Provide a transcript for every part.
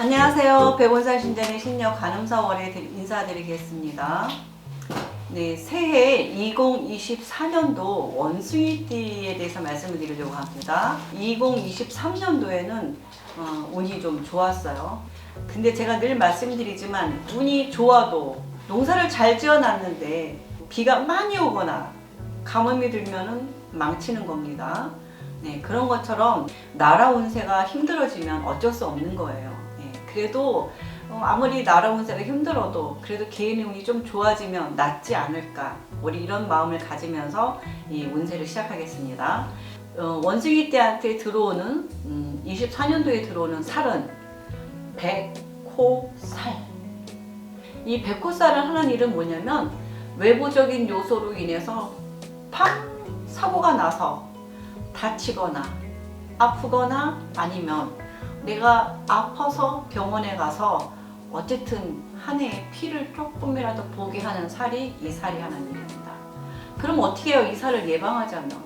안녕하세요. 백원산 신전의 신녀 간음사월에 인사드리겠습니다. 네, 새해 2024년도 원숭이띠에 대해서 말씀을 드리려고 합니다. 2023년도에는 운이 좀 좋았어요. 근데 제가 늘 말씀드리지만 운이 좋아도 농사를 잘 지어놨는데 비가 많이 오거나 가뭄이 들면은 망치는 겁니다. 네, 그런 것처럼 나라 운세가 힘들어지면 어쩔 수 없는 거예요. 네, 그래도 아무리 나라 운세가 힘들어도 그래도 개인의 운이 좀 좋아지면 낫지 않을까, 우리 이런 마음을 가지면서 이 운세를 시작하겠습니다. 원숭이 띠한테 들어오는 24년도에 들어오는 살은 백호살. 이 백호살을 하는 일은 뭐냐면 외부적인 요소로 인해서 사고가 나서 다치거나 아프거나 아니면 내가 아파서 병원에 가서 어쨌든 한 해에 피를 조금이라도 보게 하는 살이 이 살이 하는 일입니다. 그럼 어떻게 해요? 이 살을 예방하자면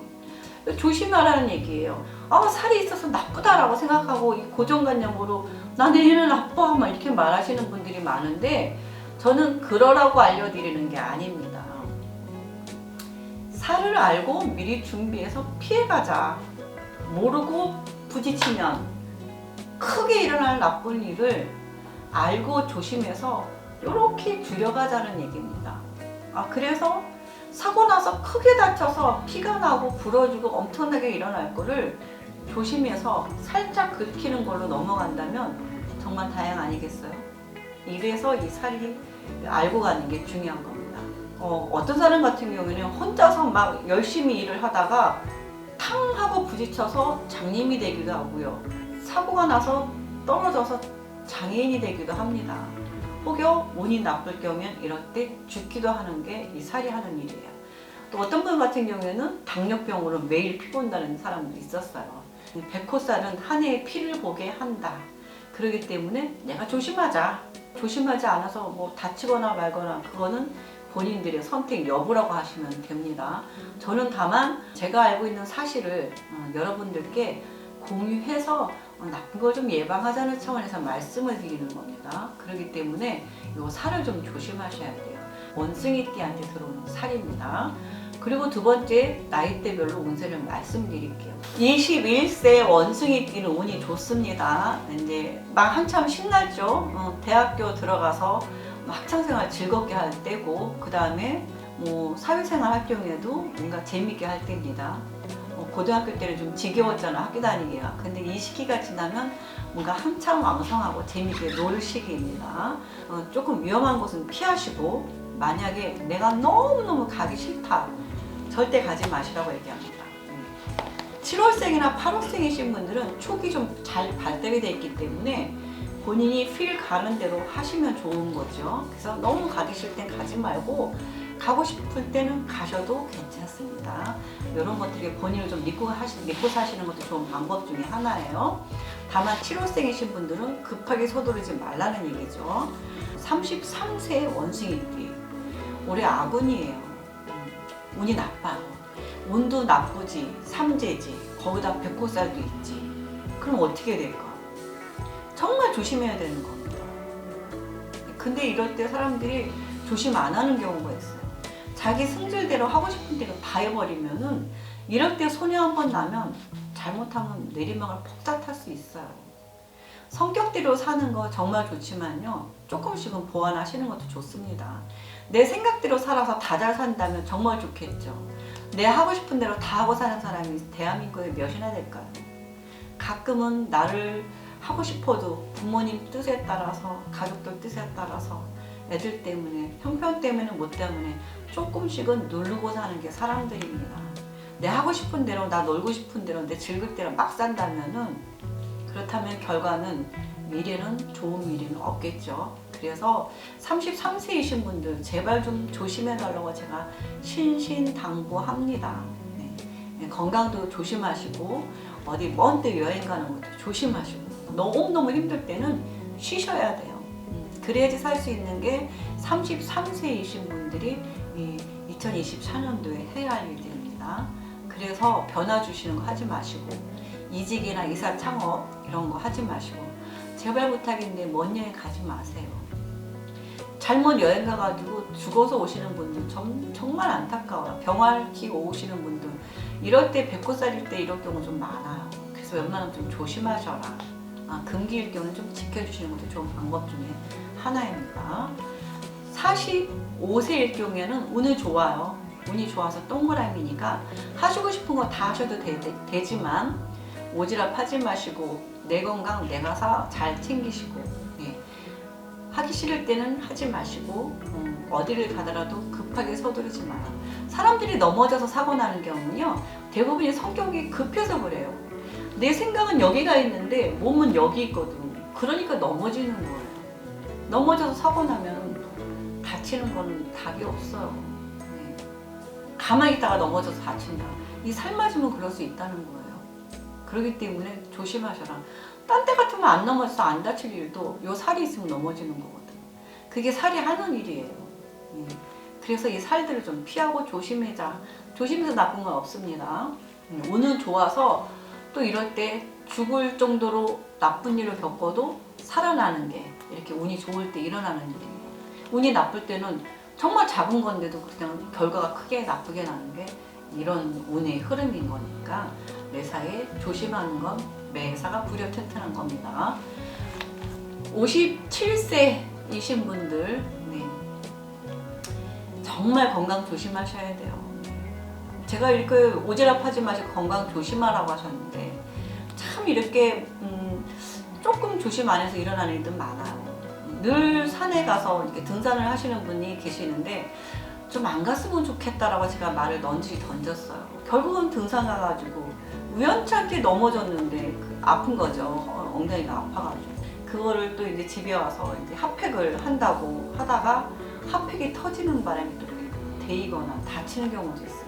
조심하라는 얘기예요. 살이 있어서 나쁘다라고 생각하고 이 고정관념으로 나 내일은 나빠 막 이렇게 말하시는 분들이 많은데, 저는 그러라고 알려드리는 게 아닙니다. 살을 알고 미리 준비해서 피해가자. 모르고 부딪히면 크게 일어날 나쁜 일을 알고 조심해서 이렇게 줄여가자는 얘기입니다. 그래서 사고 나서 크게 다쳐서 피가 나고 부러지고 엄청나게 일어날 거를 조심해서 살짝 긁히는 걸로 넘어간다면 정말 다행 아니겠어요? 이래서 이 살이 알고 가는 게 중요한 겁니다. 어떤 사람 같은 경우에는 혼자서 막 열심히 일을 하다가 탕 하고 부딪혀서 장님이 되기도 하고요. 사고가 나서 떨어져서 장애인이 되기도 합니다. 혹여 운이 나쁠 경우엔 이럴 때 죽기도 하는 게 이 살이 하는 일이에요. 또 어떤 분 같은 경우에는 당뇨병으로 매일 피 본다는 사람도 있었어요. 백호살은 한 해에 피를 보게 한다. 그렇기 때문에 내가 조심하지 않아서 뭐 다치거나 말거나 그거는 본인들의 선택 여부라고 하시면 됩니다. 저는 다만 제가 알고 있는 사실을 여러분들께 공유해서 나쁜 걸 좀 예방하자는 차원에서 말씀을 드리는 겁니다. 그렇기 때문에 이 살을 좀 조심하셔야 돼요. 원숭이띠한테 들어오는 살입니다. 그리고 두 번째, 나이대별로 운세를 말씀드릴게요. 21세 원숭이띠는 운이 좋습니다. 이제 막 한참 신났죠. 대학교 들어가서 학창생활 즐겁게 할 때고, 그 다음에 뭐 사회생활 할 경우에도 뭔가 재밌게 할 때입니다. 고등학교 때는 좀 지겨웠잖아, 학교 다니기가. 근데 이 시기가 지나면 뭔가 한참 왕성하고 재밌게 놀 시기입니다. 조금 위험한 곳은 피하시고, 만약에 내가 너무너무 가기 싫다, 절대 가지 마시라고 얘기합니다. 7월생이나 8월생이신 분들은 촉이 좀 잘 발달이 되어 있기 때문에 본인이 필 가는 대로 하시면 좋은 거죠. 그래서 너무 가기 싫을 땐 가지 말고 가고 싶을 때는 가셔도 괜찮습니다. 이런 것들이 본인을 좀 믿고 사시는 것도 좋은 방법 중에 하나예요. 다만 7월생이신 분들은 급하게 서두르지 말라는 얘기죠. 33세 원숭이띠, 올해 아군이에요. 운이 나빠요. 운도 나쁘지, 삼재지, 거기다 백호살도 있지. 그럼 어떻게 될까? 정말 조심해야 되는 겁니다. 근데 이럴 때 사람들이 조심 안 하는 경우가 있어요. 자기 승질대로 하고 싶은 대로 다 해버리면은, 이럴 때 손해 한 번 나면 잘못하면 내리막을 폭삭 탈 수 있어요. 성격대로 사는 거 정말 좋지만요, 조금씩은 보완하시는 것도 좋습니다. 내 생각대로 살아서 다 잘 산다면 정말 좋겠죠. 내 하고 싶은 대로 다 하고 사는 사람이 대한민국에 몇이나 될까요? 가끔은 나를 하고 싶어도 부모님 뜻에 따라서, 가족들 뜻에 따라서, 애들 때문에, 형편 때문에, 뭐 때문에 조금씩은 누르고 사는 게 사람들입니다. 내 하고 싶은 대로, 나 놀고 싶은 대로, 내 즐길 대로 막 산다면은, 그렇다면 결과는, 미래는 좋은 미래는 없겠죠. 그래서 33세이신 분들 제발 좀 조심해 달라고 제가 신신당부합니다. 네. 건강도 조심하시고, 어디 먼 데 여행 가는 것도 조심하시고, 너무너무 힘들 때는 쉬셔야 돼요. 그래야지 살 수 있는 게 33세이신 분들이 2024년도에 해야 할 일들입니다. 그래서 변화 주시는 거 하지 마시고, 이직이나 이사 창업 이런 거 하지 마시고, 제발 부탁인데 먼 여행 가지 마세요. 잘못 여행 가가지고 죽어서 오시는 분들 정말 안타까워요. 병 앓히고 오시는 분들 이럴 때 뱉고살일 때 이럴 경우 좀 많아요. 그래서 웬만하면 좀 조심하셔라. 금기일경을 좀 지켜주시는 것도 좋은 방법 중에 하나입니다. 45세일 경우에는 운이 좋아요. 운이 좋아서 동그라미니까 하시고 싶은 거 다 하셔도 되지만 오지랖 하지 마시고 내 건강 내가 잘 챙기시고, 예. 하기 싫을 때는 하지 마시고 어디를 가더라도 급하게 서두르지 마라. 사람들이 넘어져서 사고 나는 경우는요 대부분이 성격이 급해서 그래요. 내 생각은 여기가 있는데 몸은 여기 있거든. 그러니까 넘어지는 거예요. 넘어져서 사고 나면 다치는 거는 답이 없어요. 네. 가만히 있다가 넘어져서 다친다. 이 살 맞으면 그럴 수 있다는 거예요. 그렇기 때문에 조심하셔라. 딴 데 같으면 안 넘어져서 안 다칠 일도 요 살이 있으면 넘어지는 거거든. 그게 살이 하는 일이에요. 네. 그래서 이 살들을 좀 피하고 조심해자. 조심해서 나쁜 건 없습니다. 운은 좋아서 또 이럴 때 죽을 정도로 나쁜 일을 겪어도 살아나는 게 이렇게 운이 좋을 때 일어나는 일이에요. 운이 나쁠 때는 정말 작은 건데도 그냥 결과가 크게 나쁘게 나는 게 이런 운의 흐름인 거니까 매사에 조심하는 건 매사가 불여 튼튼한 겁니다. 57세이신 분들 정말 건강 조심하셔야 돼요. 제가 이렇게 오지랖 하지 마시고 건강 조심하라고 하셨는데 참 이렇게 조금 조심 안 해서 일어나는 일들 많아요. 늘 산에 가서 이렇게 등산을 하시는 분이 계시는데 좀 안 갔으면 좋겠다라고 제가 말을 던졌어요. 결국은 등산 가가지고 우연찮게 넘어졌는데 아픈 거죠. 엉덩이가 아파가지고 그거를 또 이제 집에 와서 이제 핫팩을 한다고 하다가 핫팩이 터지는 바람에 또 데이거나 다치는 경우도 있습니다.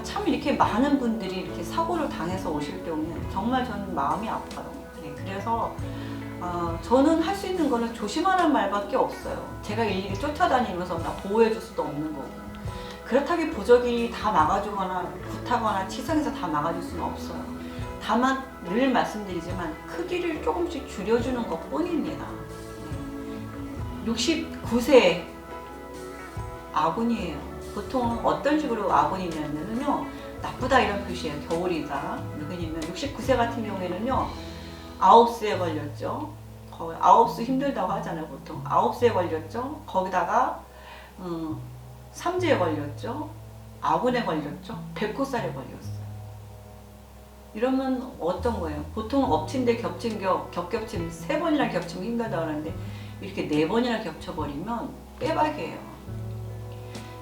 참 이렇게 많은 분들이 이렇게 사고를 당해서 오실 경우에 정말 저는 마음이 아파요. 네, 그래서 저는 할 수 있는 거는 조심하라는 말밖에 없어요. 제가 일일이 쫓아다니면서 나 보호해 줄 수도 없는 거고 그렇다고 보조기 다 막아주거나 굿하거나 치성해서 다 막아줄 수는 없어요. 다만 늘 말씀드리지만 크기를 조금씩 줄여주는 것 뿐입니다. 69세 아군이에요. 보통 어떤 식으로 아군이냐면요 나쁘다 이런 표시예요. 겨울이다. 왜냐면 69세 같은 경우에는요 9수에 걸렸죠. 9수 힘들다고 하잖아요. 보통 9수에 걸렸죠. 거기다가 삼재에 걸렸죠. 아군에 걸렸죠. 백호살에 걸렸어요. 이러면 어떤 거예요? 보통 엎친 데 겹친 겹겹침 3번이나 겹치면 힘들다고 하는데 이렇게 4번이나 겹쳐버리면 빼박이에요.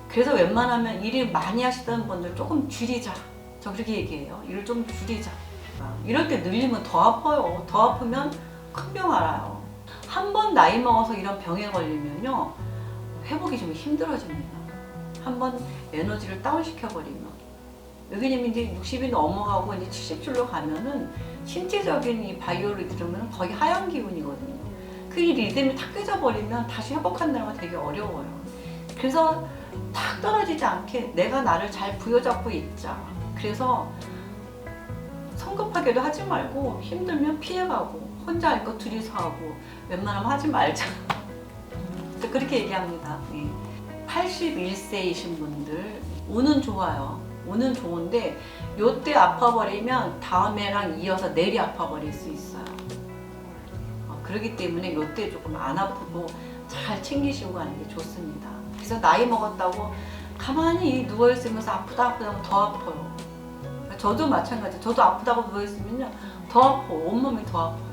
그래서 웬만하면 일을 많이 하시던 분들 조금 줄이자. 저 그렇게 얘기해요. 일을 좀 줄이자. 이럴 때 늘리면 더 아파요. 더 아프면 큰 병 알아요. 한 번 나이 먹어서 이런 병에 걸리면요 회복이 좀 힘들어집니다. 한 번 에너지를 다운시켜버리면 왜냐면 이제 60이 넘어가고 이제 70줄로 가면은 신체적인 이 바이오를 들으면 거의 하향 기운이거든요. 그 리듬이 탁 깨져버리면 다시 회복한다는 건 되게 어려워요. 그래서 탁 떨어지지 않게 내가 나를 잘 부여잡고 있자. 그래서 성급하게도 하지 말고 힘들면 피해가고 혼자 할 거 둘이서 하고 웬만하면 하지 말자. 그렇게 얘기합니다. 81세이신 분들 운은 좋아요. 운은 좋은데 요때 아파버리면 다음해랑 이어서 내리 아파버릴 수 있어요. 그렇기 때문에 요때 조금 안 아프고 잘 챙기시고 가는 게 좋습니다. 그래서 나이 먹었다고 가만히 누워있으면서 아프다 하면 더 아파요. 저도 마찬가지예요. 저도 아프다고 누워있으면요 더 아파. 온몸이 더 아파요.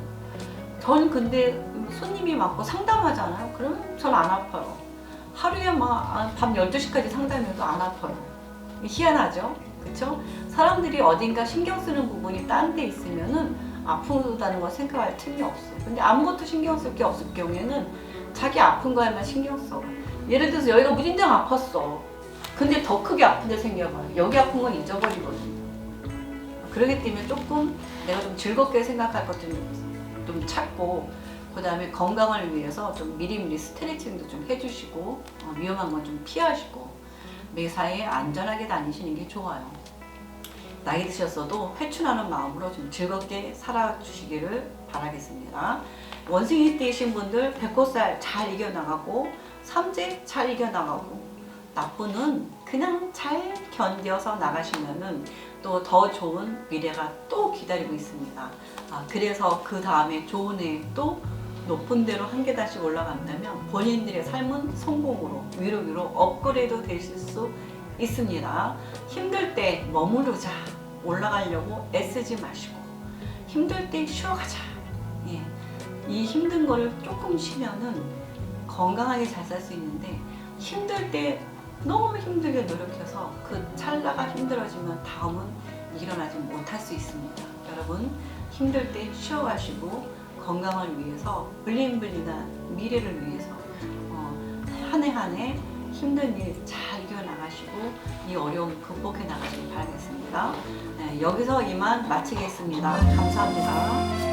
전 근데 손님이 많고 상담하잖아요. 그러면 전 안 아파요. 하루에 막 밤 12시까지 상담해도 안 아파요. 희한하죠? 그쵸? 사람들이 어딘가 신경 쓰는 부분이 딴 데 있으면은 아프다는 걸 생각할 틈이 없어요. 근데 아무것도 신경 쓸 게 없을 경우에는 자기 아픈 거에만 신경 써. 예를 들어서 여기가 무진장 아팠어. 근데 더 크게 아픈 데 생겨봐요. 여기 아픈 건 잊어버리거든요. 그렇기 때문에 조금 내가 좀 즐겁게 생각할 것 좀 찾고 그 다음에 건강을 위해서 좀 미리미리 스트레칭도 좀 해주시고 위험한 건 좀 피하시고 매사에 안전하게 다니시는 게 좋아요. 나이 드셨어도 회춘하는 마음으로 좀 즐겁게 살아주시기를 바라겠습니다. 원숭이 띠이신 분들 뱃꽃살 잘 이겨나가고 삼재 잘 이겨나가고 나쁘는 그냥 잘 견뎌서 나가시면은 또 더 좋은 미래가 또 기다리고 있습니다. 그래서 그 다음에 좋은 해 또 높은 데로 한 계단씩 올라간다면 본인들의 삶은 성공으로 위로 업그레이드 되실 수 있습니다. 힘들 때 머무르자. 올라가려고 애쓰지 마시고 힘들 때 쉬어가자. 예. 이 힘든 거를 조금 쉬면은 건강하게 잘 살 수 있는데 힘들 때 너무 힘들게 노력해서 그 찰나가 힘들어지면 다음은 일어나지 못할 수 있습니다. 여러분 힘들 때 쉬어가시고 건강을 위해서 블링블링한 미래를 위해서 한 해 한 해 힘든 일 잘 이겨나가시고 이 어려움 극복해 나가시길 바라겠습니다. 네, 여기서 이만 마치겠습니다. 감사합니다.